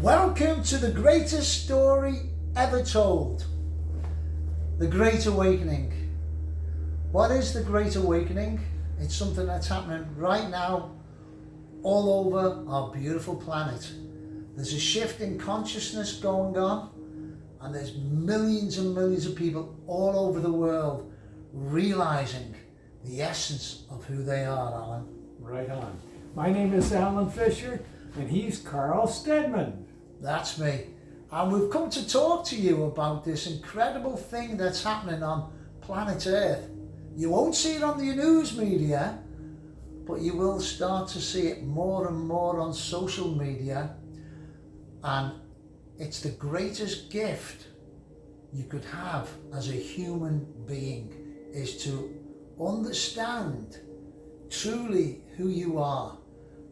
Welcome to the greatest story ever told, the Great Awakening. What is the Great Awakening? It's something that's happening right now all over our beautiful planet. There's a shift in consciousness going on, and there's millions and millions of people all over the world realizing the essence of who they are, Alan. Right on. My name is Alan Fisher, and he's Carl Stedmond. That's me. And we've come to talk to you about this incredible thing that's happening on planet Earth. You won't see it on the news media, but you will start to see it more and more on social media. And it's the greatest gift you could have as a human being, is to understand truly who you are.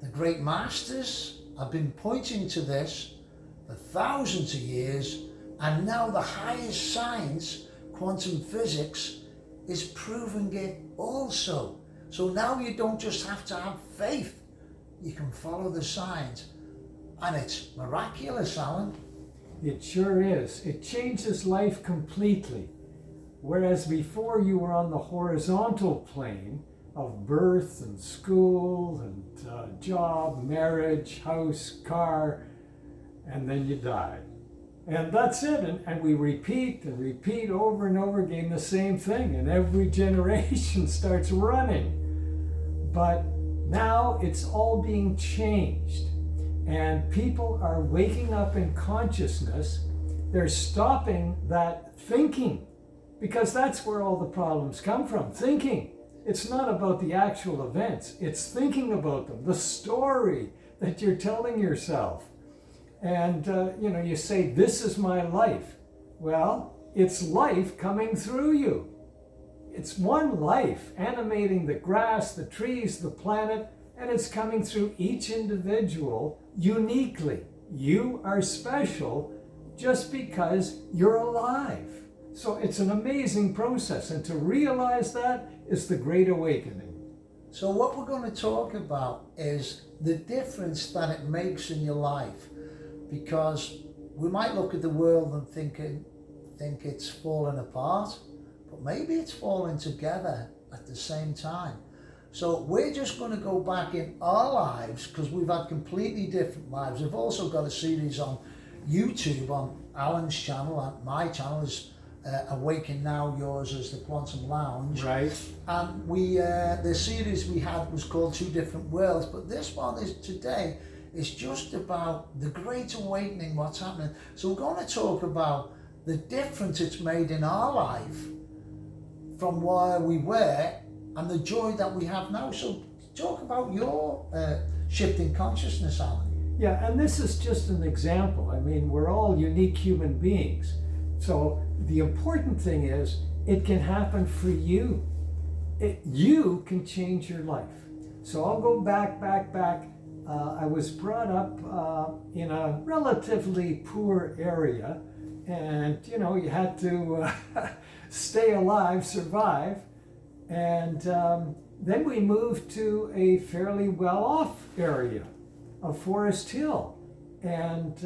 The great masters have been pointing to this for thousands of years, and now the highest science, quantum physics, is proving it also. So now you don't just have to have faith, you can follow the science, and it's miraculous, Alan. It sure is. It changes life completely. Whereas before you were on the horizontal plane of birth and school and job, marriage, house, car, and then you die. And that's it. And we repeat and repeat over and over again the same thing. And every generation starts running. But now it's all being changed. And people are waking up in consciousness. They're stopping that thinking, because that's where all the problems come from, thinking. It's not about the actual events. It's thinking about them, the story that you're telling yourself. And, you say, this is my life. Well, it's life coming through you. It's one life animating the grass, the trees, the planet, and it's coming through each individual uniquely. You are special just because you're alive. So it's an amazing process, and to realize that is the Great Awakening. So what we're going to talk about is the difference that it makes in your life, because we might look at the world and think it's falling apart, but maybe it's falling together at the same time. So we're just going to go back in our lives, because we've had completely different lives. We've also got a series on YouTube on Alan's channel, and my channel is Awaken Now, yours is the Quantum Lounge. Right. And the series we had was called Two Different Worlds, but this one is today is just about the Great Awakening, what's happening. So we're going to talk about the difference it's made in our life from where we were and the joy that we have now. So talk about your shift in consciousness, Alan. Yeah, and this is just an example. I mean, we're all unique human beings. So the important thing is it can happen for you. You can change your life. So I'll go back. I was brought up in a relatively poor area, and you had to stay alive, survive. And then we moved to a fairly well-off area of Forest Hill. And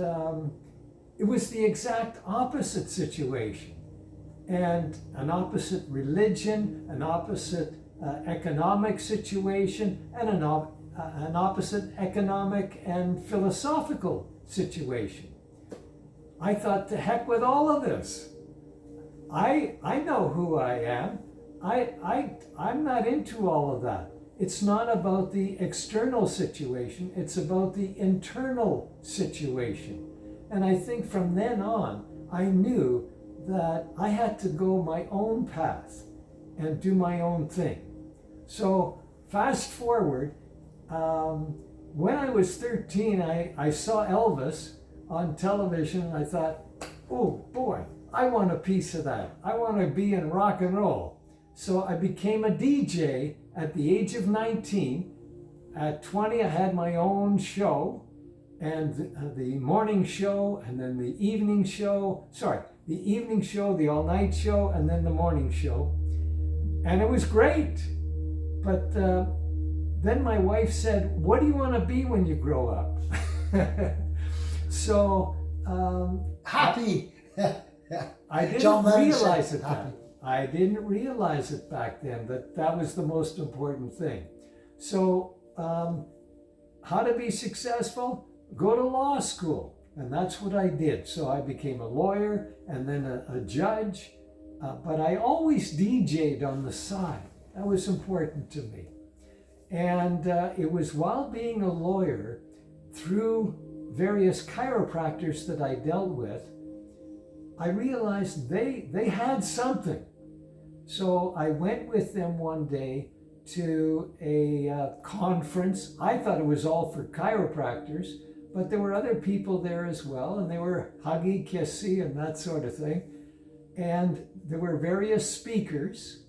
it was the exact opposite situation. And an opposite religion, an opposite economic situation, and an opposite economic and philosophical situation. I thought, to heck with all of this. I know who I am. I'm not into all of that. It's not about the external situation, it's about the internal situation. And I think from then on, I knew that I had to go my own path and do my own thing. So fast forward, when I was 13, I saw Elvis on television, and I thought, oh boy, I want a piece of that. I want to be in rock and roll. So I became a DJ at the age of 19. At 20, I had my own show, and the morning show, and then the evening show, the all-night show, and then the morning show. And it was great. But then my wife said, what do you want to be when you grow up? So Happy. I didn't realize it then. I didn't realize it back then, that was the most important thing. So how to be successful? Go to law school. And that's what I did. So I became a lawyer and then a judge. But I always DJ'd on the side. That was important to me. And it was while being a lawyer, through various chiropractors that I dealt with, I realized they had something. So I went with them one day to a conference. I thought it was all for chiropractors, but there were other people there as well, and they were huggy, kissy, and that sort of thing. And there were various speakers,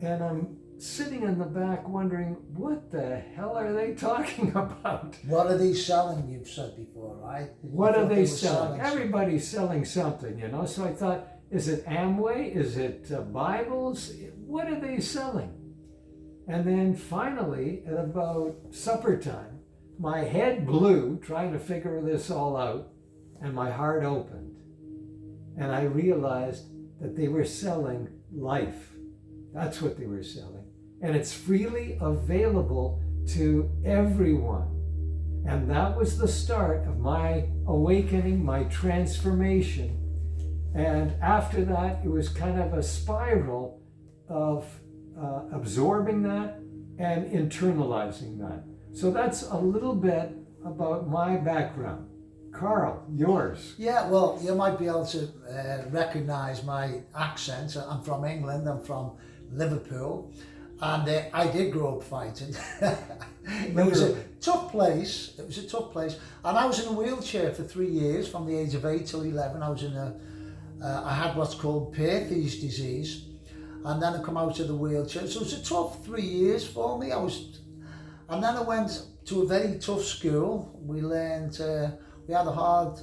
and I'm sitting in the back wondering, what the hell are they talking about? What are they selling, you've said before, right? What are they selling? Everybody's selling something, you know? So I thought, is it Amway? Is it Bibles? What are they selling? And then finally, at about supper time, my head blew trying to figure this all out, and my heart opened. And I realized that they were selling life. That's what they were selling. And it's freely available to everyone. And that was the start of my awakening, my transformation. And after that, it was kind of a spiral of absorbing that and internalizing that. So that's a little bit about my background. Carl, yours. Yeah, well, you might be able to recognize my accent. I'm from England, I'm from Liverpool, and I did grow up fighting. It was a tough place. It was a tough place, and I was in a wheelchair for 3 years, from the age of 8 till 11. I was in I had what's called Perthes disease, and then I come out of the wheelchair. So it was a tough 3 years for me. And then I went to a very tough school. We learned. We had a hard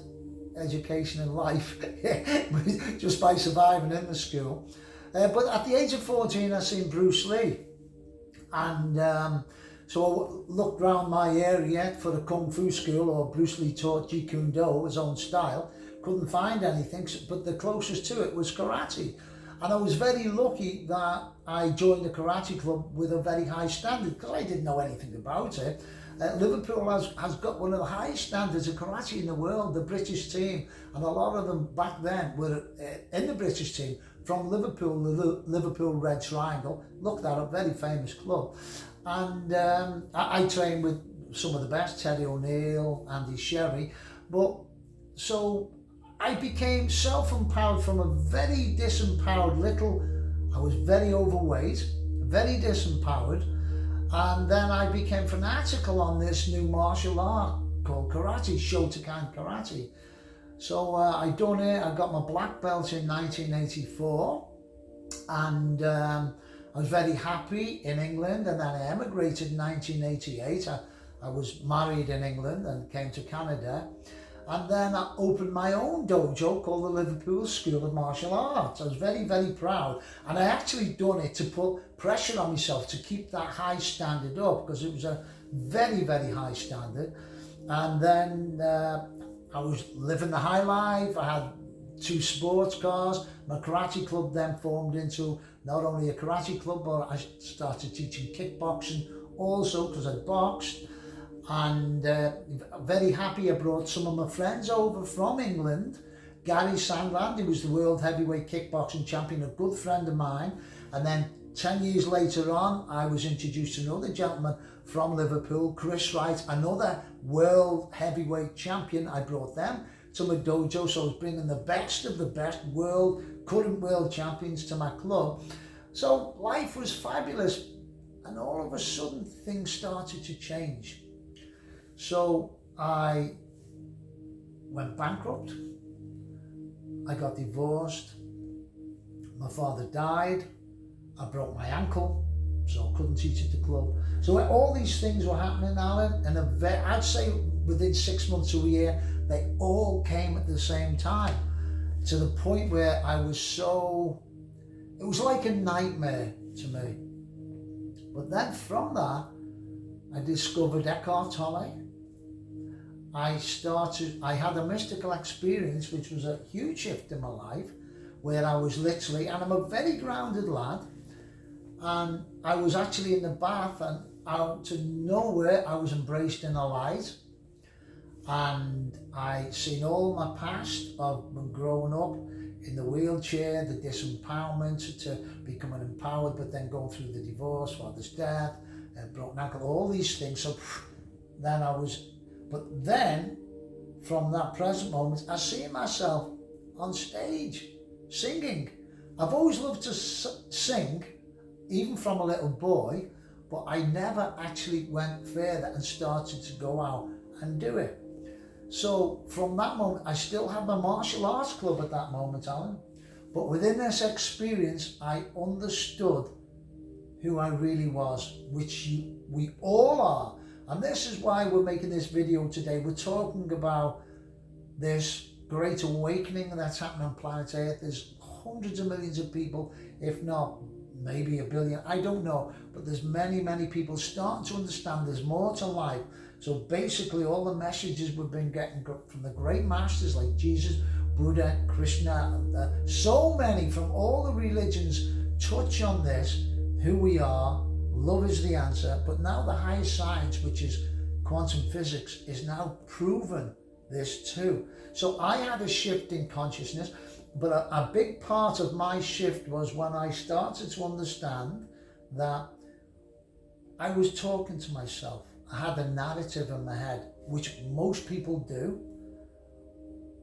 education in life just by surviving in the school. But at the age of 14, I seen Bruce Lee. And so I looked around my area for a Kung Fu school, or Bruce Lee taught Jeet Kune Do, his own style. Couldn't find anything, but the closest to it was karate. And I was very lucky that I joined the karate club with a very high standard, because I didn't know anything about it. Liverpool has got one of the highest standards of karate in the world, the British team, and a lot of them back then were in the British team from Liverpool, the Liverpool Red Triangle. Look that up, very famous club. And I trained with some of the best, Terry O'Neill, Andy Sherry. But so I became self-empowered from a very disempowered I was very overweight, very disempowered. And then I became fanatical on this new martial art called karate, Shotokan karate. So I done it, I got my black belt in 1984, and I was very happy in England, and then I emigrated in 1988. I was married in England and came to Canada. And then I opened my own dojo called the Liverpool School of Martial Arts. I was very, very proud. And I actually done it to put pressure on myself to keep that high standard up, because it was a very, very high standard. And then I was living the high life. I had 2 sports cars. My karate club then formed into not only a karate club, but I started teaching kickboxing also, because I boxed. And very happy I brought some of my friends over from England. Gary Sandland, who was the world heavyweight kickboxing champion, a good friend of mine. And then 10 years later on, I was introduced to another gentleman from Liverpool, Chris Wright, another world heavyweight champion. I brought them to my dojo, so I was bringing the best of the best current world champions to my club. So life was fabulous, and all of a sudden things started to change. So I went bankrupt, I got divorced, my father died, I broke my ankle, so I couldn't teach at the club. So all these things were happening, Alan, and I'd say within 6 months to a year, they all came at the same time, to the point where I was it was like a nightmare to me. But then from that, I discovered Eckhart Tolle. I had a mystical experience, which was a huge shift in my life, where I was literally, and I'm a very grounded lad, and I was actually in the bath, and out of nowhere I was embraced in a light, and I seen all my past of growing up in the wheelchair, the disempowerment to becoming empowered, but then going through the divorce, father's death, broken ankle, all these things. So then but then from that present moment, I see myself on stage singing. I've always loved to sing, even from a little boy, but I never actually went further and started to go out and do it. So from that moment, I still had my martial arts club at that moment, Alan. But within this experience, I understood who I really was, which we all are. And this is why we're making this video today. We're talking about this great awakening that's happening on planet Earth. There's hundreds of millions of people, if not maybe a billion, I don't know. But there's many, many people starting to understand there's more to life. So basically all the messages we've been getting from the great masters like Jesus, Buddha, Krishna, so many from all the religions touch on this, who we are, love is the answer. But now the highest science, which is quantum physics, is now proven this too. So I had a shift in consciousness, but a big part of my shift was when I started to understand that I was talking to myself. I had a narrative in my head, which most people do.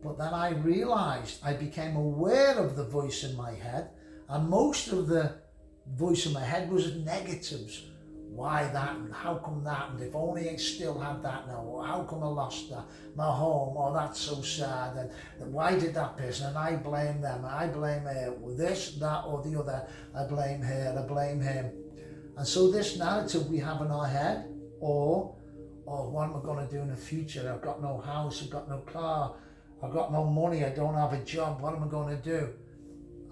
But then I realized, I became aware of the voice in my head, and most of the voice in my head was negatives. Why that, and how come that, and if only I still had that now, or how come I lost that, my home, oh that's so sad, and why did that person, and I blame them, and I blame her, this, that or the other, I blame her, I blame him. And so this narrative we have in our head, or what am I going to do in the future? I've got no house, I've got no car, I've got no money, I don't have a job, what am I going to do?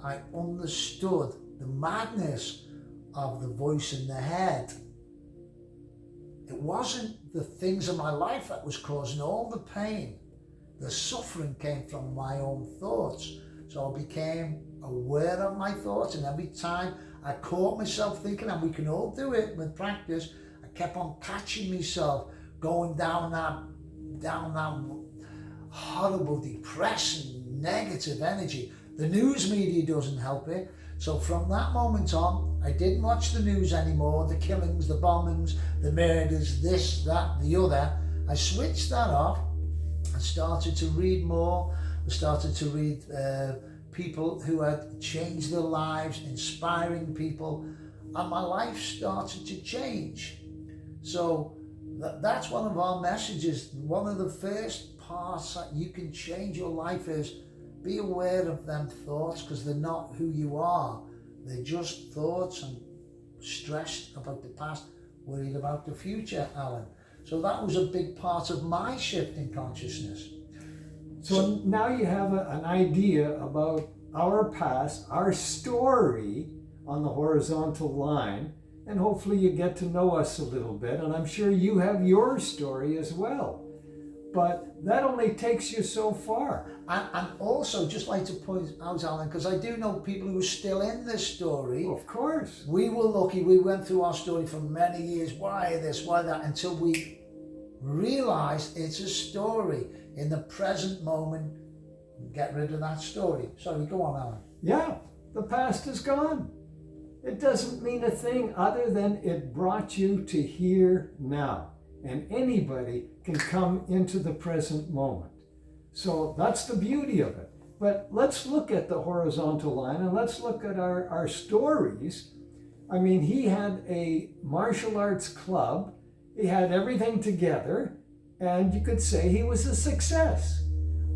I understood the madness of the voice in the head. It wasn't the things in my life that was causing all the pain. The suffering came from my own thoughts. So I became aware of my thoughts, and every time I caught myself thinking, and we can all do it with practice, I kept on catching myself going down that horrible, depressing, negative energy. The news media doesn't help it. So from that moment on, I didn't watch the news anymore, the killings, the bombings, the murders, this, that, the other. I switched that off and started to read more. I started to read people who had changed their lives, inspiring people, and my life started to change. So that's one of our messages. One of the first parts that you can change your life is be aware of them thoughts, because they're not who you are. They're just thoughts, and stressed about the past, worried about the future, Alan. So that was a big part of my shift in consciousness. So now you have an idea about our past, our story on the horizontal line, and hopefully you get to know us a little bit, and I'm sure you have your story as well. But that only takes you so far. And also, just like to point out, Alan, because I do know people who are still in this story. Of course. We were lucky, we went through our story for many years, why this, why that, until we realized it's a story. In the present moment, get rid of that story. Sorry, go on, Alan. Yeah, the past is gone. It doesn't mean a thing other than it brought you to here now. And anybody can come into the present moment. So that's the beauty of it. But let's look at the horizontal line, and let's look at our stories. I mean, he had a martial arts club. He had everything together, and you could say he was a success.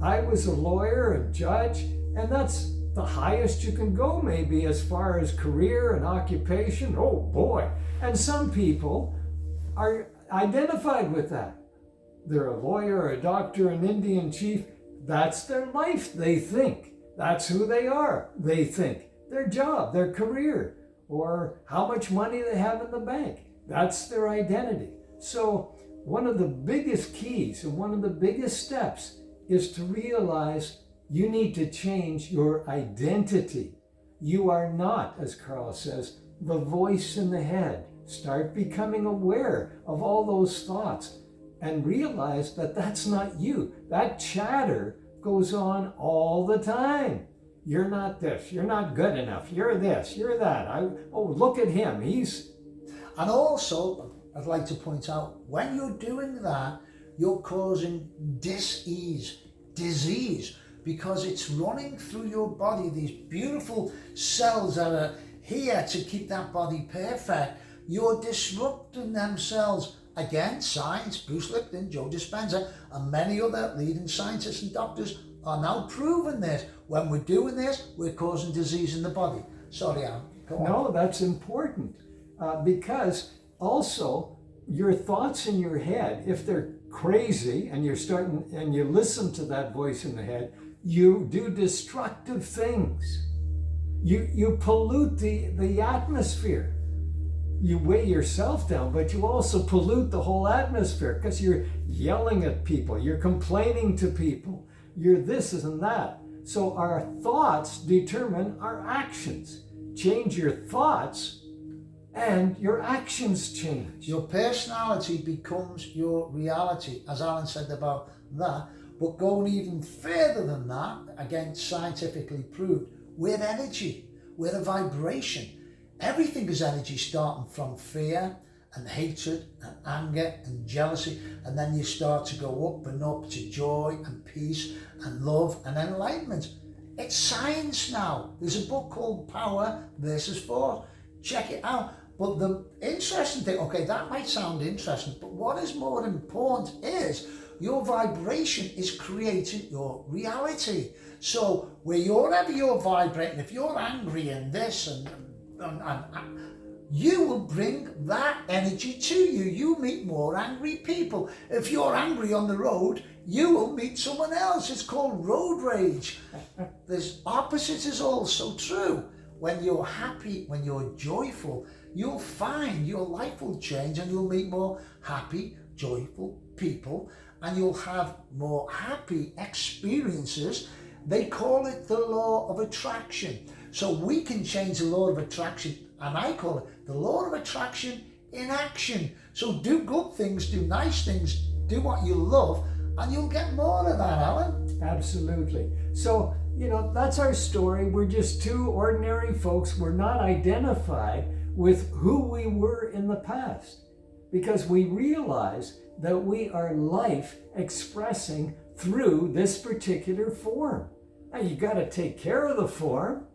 I was a lawyer, a judge, and that's the highest you can go maybe as far as career and occupation. Oh boy. And some people are identified with that. They're a lawyer, a doctor, an Indian chief. That's their life, they think. That's who they are, they think. Their job, their career, or how much money they have in the bank. That's their identity. So one of the biggest keys and one of the biggest steps is to realize you need to change your identity. You are not, as Carl says, the voice in the head. Start becoming aware of all those thoughts and realize that that's not you. That chatter goes on all the time. You're not this, you're not good enough, you're this, you're that. Oh, look at him, he's... And also, I'd like to point out, when you're doing that, you're causing disease, because it's running through your body, these beautiful cells that are here to keep that body perfect. You're disrupting themselves. Again, science, Brucelipton.Joedispenza, and many other leading scientists and doctors are now proving this. When we're doing this, we're causing disease in the body. Sorry, Alan, go on. No, that's important because also your thoughts in your head, if they're crazy and you listen to that voice in the head, you do destructive things. You pollute the atmosphere. You weigh yourself down, but you also pollute the whole atmosphere because you're yelling at people, you're complaining to people, you're this and that. So our thoughts determine our actions. Change your thoughts and your actions change. Your personality becomes your reality, as Alan said about that. But going even further than that, again, scientifically proved, we're energy, we're a vibration. Everything is energy, starting from fear and hatred and anger and jealousy, and then you start to go up and up to joy and peace and love and enlightenment. It's science now. There's a book called Power versus Force. Check it out. But the interesting thing, okay, that might sound interesting, but what is more important is your vibration is creating your reality. So wherever you're vibrating, if you're angry and this and you will bring that energy to you. You meet more angry people. If you're angry on the road, you will meet someone else. It's called road rage. This opposite is also true. When you're happy, when you're joyful, you'll find your life will change and you'll meet more happy, joyful people, and you'll have more happy experiences. They call it the law of attraction. So we can change the law of attraction, and I call it the law of attraction in action. So do good things, do nice things, do what you love, and you'll get more of that, Alan. Absolutely. So, that's our story. We're just two ordinary folks. We're not identified with who we were in the past because we realize that we are life expressing through this particular form. Now, you got to take care of the form.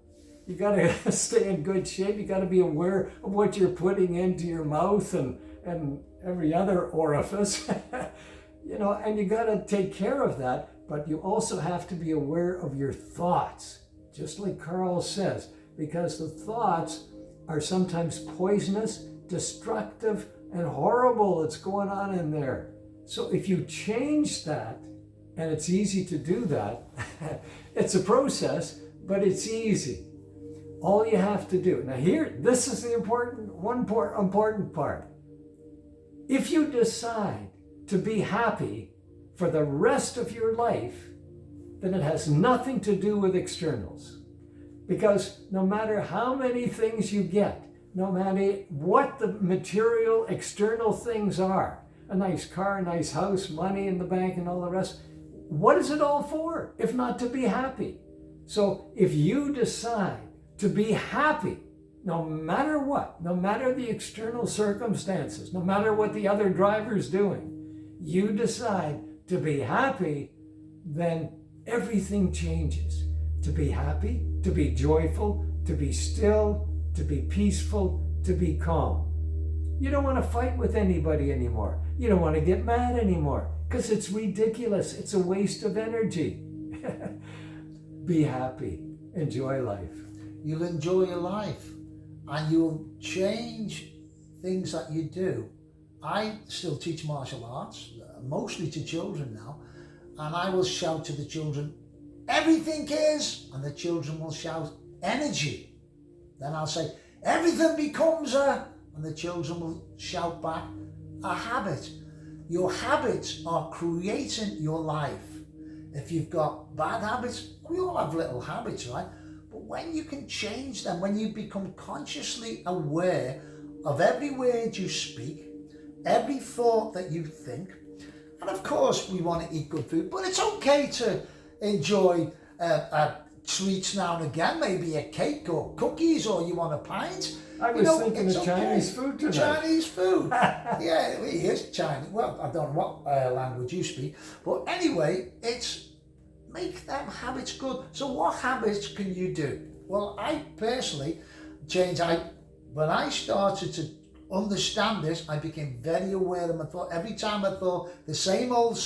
You got to stay in good shape. You got to be aware of what you're putting into your mouth and every other orifice, and you got to take care of that. But you also have to be aware of your thoughts, just like Carl says, because the thoughts are sometimes poisonous, destructive, and horrible. It's going on in there. So if you change that, and it's easy to do that, it's a process, but it's easy. All you have to do. Now this is the important part. If you decide to be happy for the rest of your life, then it has nothing to do with externals. Because no matter how many things you get, no matter what the material external things are, a nice car, a nice house, money in the bank and all the rest, what is it all for if not to be happy? So if you decide to be happy, no matter what, no matter the external circumstances, no matter what the other driver's doing, you decide to be happy, then everything changes. To be happy, to be joyful, to be still, to be peaceful, to be calm. You don't want to fight with anybody anymore. You don't want to get mad anymore because it's ridiculous. It's a waste of energy. Be happy. Enjoy life. You'll enjoy your life and you'll change things that you do. I still teach martial arts, mostly to children now, and I will shout to the children, everything is, and the children will shout, energy. Then I'll say, everything becomes and the children will shout back, a habit. Your habits are creating your life. If you've got bad habits, we all have little habits, right? But when you can change them, when you become consciously aware of every word you speak, every thought that you think, and of course we want to eat good food, but it's okay to enjoy treats now and again, maybe a cake or cookies, or you want a pint. I was thinking of Chinese food tonight. Chinese food. Yeah, it is Chinese. Well, I don't know what language you speak, but anyway, it's make them habits good. So what habits can you do? Well, I personally changed. When I started to understand this, I became very aware of my thought. Every time I thought the same old,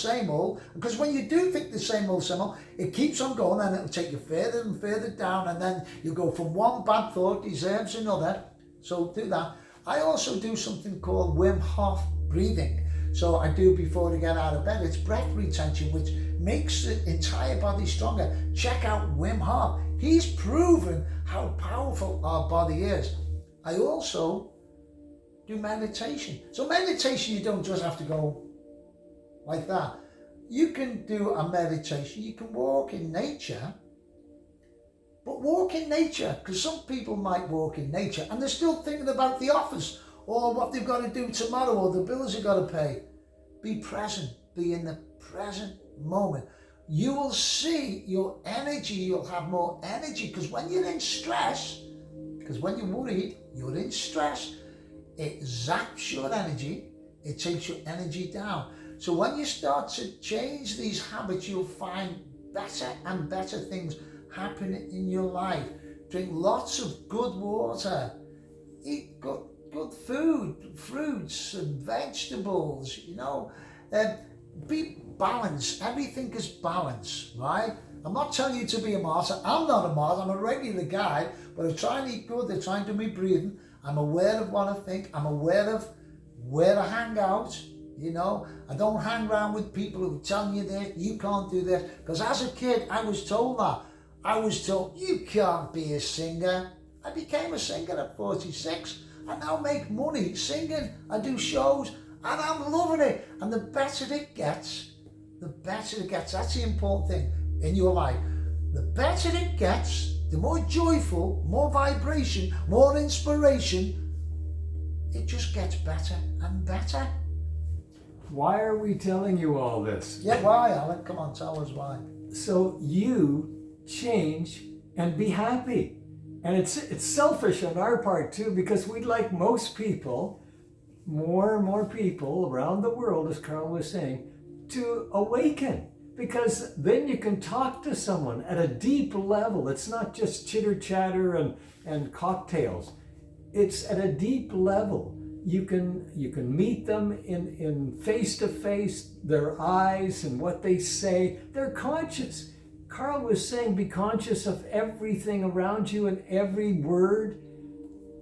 because when you do think the same old, it keeps on going, and it'll take you further and further down, and then you go from one bad thought deserves another. So do that. I also do something called Wim Hof breathing. So I do before I get out of bed. It's breath retention, which makes the entire body stronger. Check out Wim Hof. He's proven how powerful our body is. I also do meditation. So meditation, you don't just have to go like that. You can do a meditation. You can walk in nature. But walk in nature, because some people might walk in nature and they're still thinking about the office or what they've got to do tomorrow or the bills they've got to pay. Be present. Be in the present moment. You will see your energy. You'll have more energy, because when you're in stress, because when you're worried, you're in stress, it zaps your energy. It takes your energy down. So when you start to change these habits, you'll find better and better things happen in your life. Drink lots of good water. Eat good food, fruits and vegetables, be balanced. Everything is balanced, right? I'm not telling you to be a martyr. I'm not a martyr. I'm a regular guy, but I try and eat good. I try and do my breathing. I'm aware of what I think. I'm aware of where I hang out. I don't hang around with people who are telling you this, you can't do this. Because as a kid, I was told that. I was told, you can't be a singer. I became a singer at 46. I now make money singing. I do shows and I'm loving it. And the better it gets, that's the important thing in your life. The better it gets, the more joyful, more vibration, more inspiration, it just gets better and better. Why are we telling you all this? Yeah, why, Alan? Come on, tell us why. So you change and be happy. And it's selfish on our part too, because we'd like most people, more and more people around the world, as Carl was saying, to awaken. Because then you can talk to someone at a deep level. It's not just chitter chatter and cocktails. It's at a deep level. You can meet them in face to face, their eyes and what they say. They're conscious. Carl was saying, be conscious of everything around you and every word.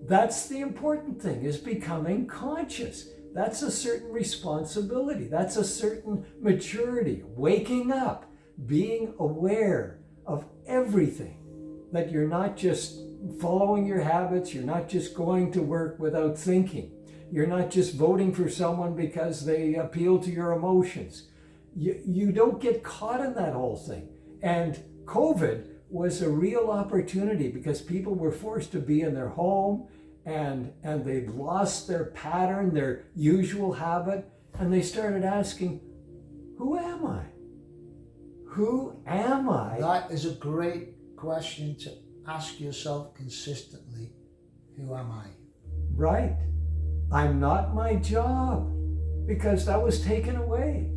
That's the important thing, is becoming conscious. That's a certain responsibility. That's a certain maturity. Waking up, being aware of everything. That you're not just following your habits. You're not just going to work without thinking. You're not just voting for someone because they appeal to your emotions. You don't get caught in that whole thing. And COVID was a real opportunity, because people were forced to be in their home and they'd lost their pattern, their usual habit, and they started asking, who am I? Who am I? That is a great question to ask yourself consistently. Who am I? Right. I'm not my job, because that was taken away.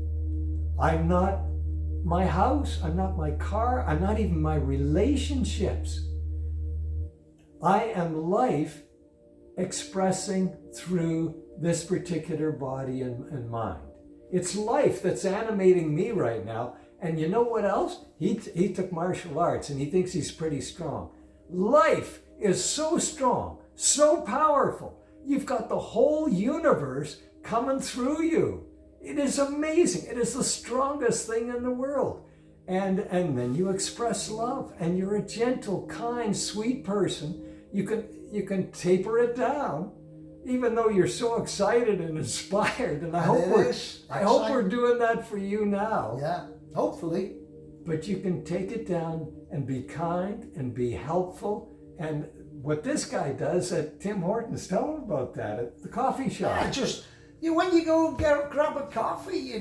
I'm not my house, I'm not my car, I'm not even my relationships. I am life expressing through this particular body and mind. It's life that's animating me right now. And you know what else? He took martial arts and he thinks he's pretty strong. Life is so strong, so powerful. You've got the whole universe coming through you. It is amazing. It is the strongest thing in the world. And then you express love, and you're a gentle, kind, sweet person. You can taper it down, even though you're so excited and inspired, and I And hope we're doing that for you now. Yeah, hopefully. But you can take it down and be kind and be helpful. And what this guy does at Tim Hortons, tell him about that at the coffee shop. Yeah, when you go and grab a coffee,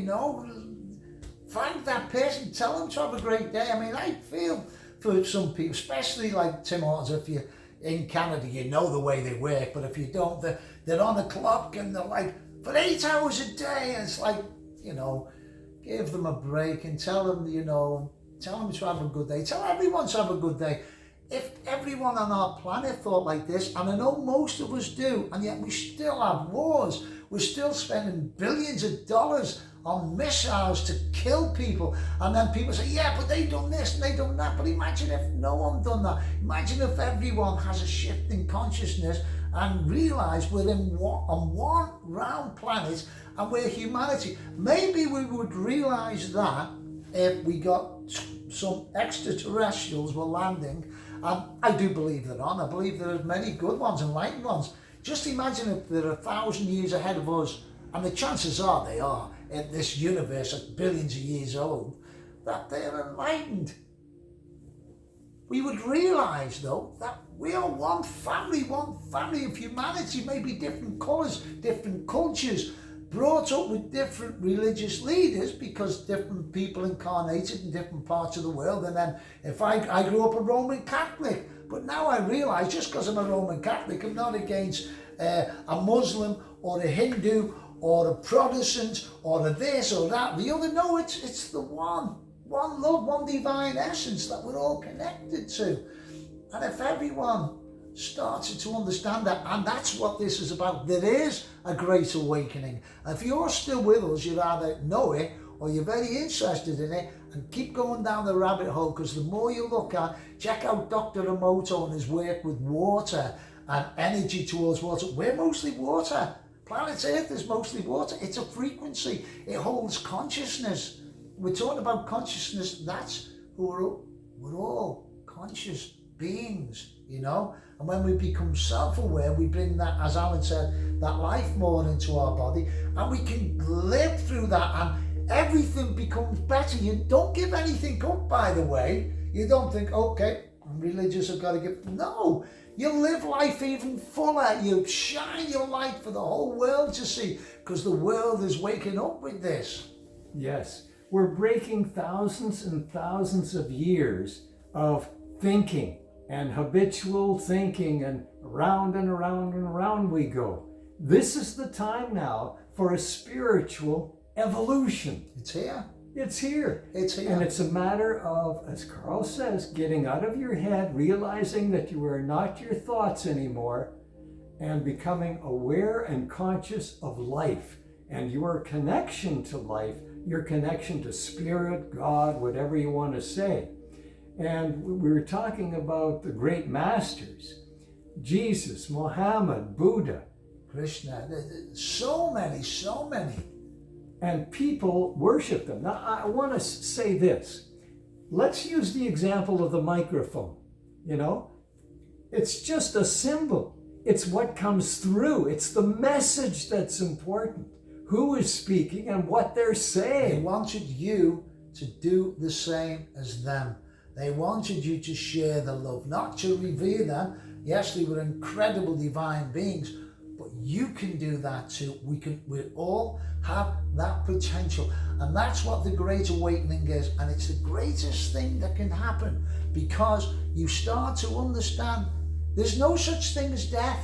thank that person, tell them to have a great day. I mean, I feel for some people, especially like Tim Hortons, if you're in Canada, you know the way they work, but if you don't, they're on a clock and they're like, for 8 hours a day, and it's like, give them a break and tell them to have a good day. Tell everyone to have a good day. If everyone on our planet thought like this, and I know most of us do, and yet we still have wars, we're still spending billions of dollars on missiles to kill people, and then people say, yeah, but they done this and they done that. But imagine if no one done that. Imagine if everyone has a shift in consciousness and realise we're on one round planet and we're humanity. Maybe we would realise that if we got some extraterrestrials were landing, and I do believe they're on. I believe there are many good ones, enlightened ones. Just imagine if they're 1,000 years ahead of us, and the chances are they are, in this universe that's billions of years old, that they're enlightened. We would realise, though, that we are one family of humanity, maybe different colours, different cultures, brought up with different religious leaders because different people incarnated in different parts of the world. And then if I grew up a Roman Catholic, but now I realise just because I'm a Roman Catholic, I'm not against a Muslim or a Hindu or a Protestant or a this or that, the other. No, it's the one love, one divine essence that we're all connected to. And if everyone started to understand that, and that's what this is about, there is a great awakening. And if you're still with us, you either know it or you're very interested in it, and keep going down the rabbit hole, because the more you look at, check out Dr. Emoto and his work with water and energy towards water. We're mostly water. Planet Earth is mostly water. It's a frequency. It holds consciousness. We're talking about consciousness. That's who we're all conscious beings, And when we become self-aware, we bring that, as Alan said, that life more into our body, and we can live through that, and everything becomes better. You don't give anything up, by the way. You don't think, okay, I'm religious, I've got to give. No. You live life even fuller. You shine your light for the whole world to see, because the world is waking up with this. Yes. We're breaking thousands and thousands of years of thinking and habitual thinking, and around and around and around we go. This is the time now for a spiritual evolution. It's here. It's here. It's here. And it's a matter of, as Carl says, getting out of your head, realizing that you are not your thoughts anymore, and becoming aware and conscious of life and your connection to life, your connection to spirit, God, whatever you want to say. And we were talking about the great masters, Jesus, Muhammad, Buddha, Krishna, so many. and people worship them. Now, I want to say this. Let's use the example of the microphone. It's just a symbol. It's what comes through. It's the message that's important. Who is speaking and what they're saying. They wanted you to do the same as them. They wanted you to share the love, not to revere them. Yes, they were incredible divine beings, but you can do that too. We all have that potential. And that's what the Great Awakening is. And it's the greatest thing that can happen, because you start to understand there's no such thing as death.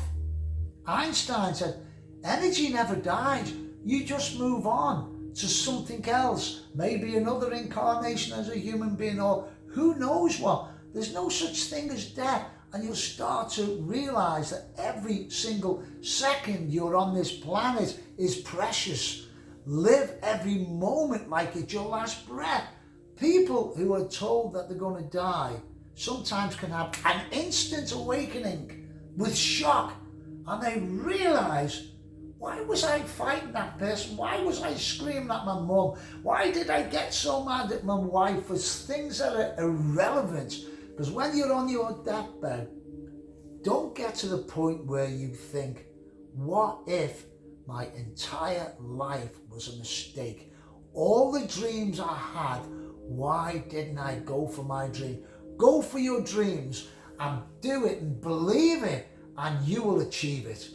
Einstein said, energy never dies. You just move on to something else, maybe another incarnation as a human being, or who knows what. There's no such thing as death. And you'll start to realize that every single second you're on this planet is precious. Live every moment like it's your last breath. People who are told that they're going to die sometimes can have an instant awakening with shock, and they realize, why was I fighting that person? Why was I screaming at my mum? Why did I get so mad at my wife for things that are irrelevant? Because when you're on your deathbed, don't get to the point where you think, What if my entire life was a mistake? All the dreams I had, why didn't I go for my dream? Go for your dreams and do it and believe it, and you will achieve it.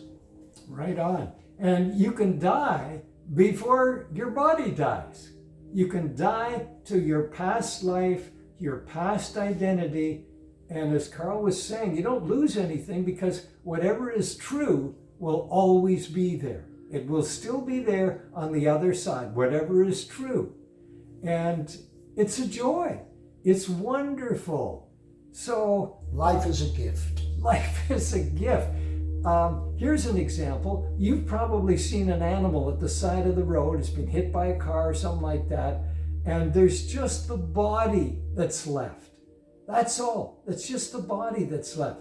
Right on. And you can die before your body dies. You can die to your past life, your past identity. And as Carl was saying, you don't lose anything, because whatever is true will always be there. It will still be there on the other side, whatever is true. And it's a joy. It's wonderful. So life is a gift. Life is a gift. Here's an example. You've probably seen an animal at the side of the road. It's been hit by a car or something like that. And there's just the body that's left. That's all. It's just the body that's left.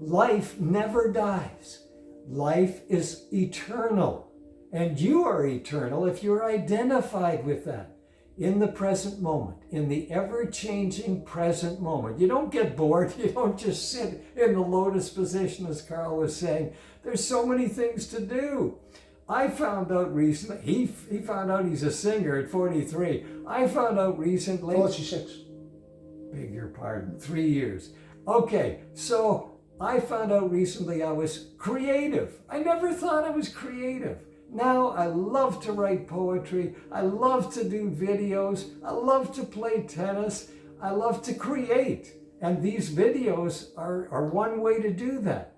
Life never dies. Life is eternal. And you are eternal if you're identified with that in the present moment, in the ever-changing present moment. You don't get bored. You don't just sit in the lotus position, as Carl was saying. There's so many things to do. I found out recently, he found out he's a singer at 43. I found out recently... 46. Beg your pardon, 3 years. Okay, so I found out recently I was creative. I never thought I was creative. Now I love to write poetry. I love to do videos. I love to play tennis. I love to create. And these videos are one way to do that.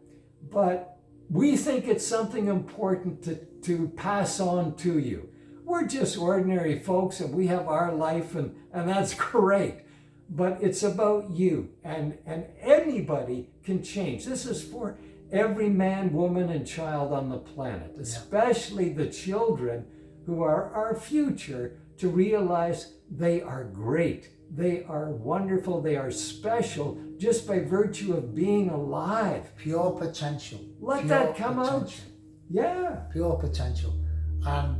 But we think it's something important to pass on to you. We're just ordinary folks, and we have our life, and that's great. But it's about you, and anybody can change. This is for every man, woman, and child on the planet, especially the children who are our future, to realize they are great, they are wonderful, they are special just by virtue of being alive. Pure potential. Let that come out. Yeah. Pure potential. And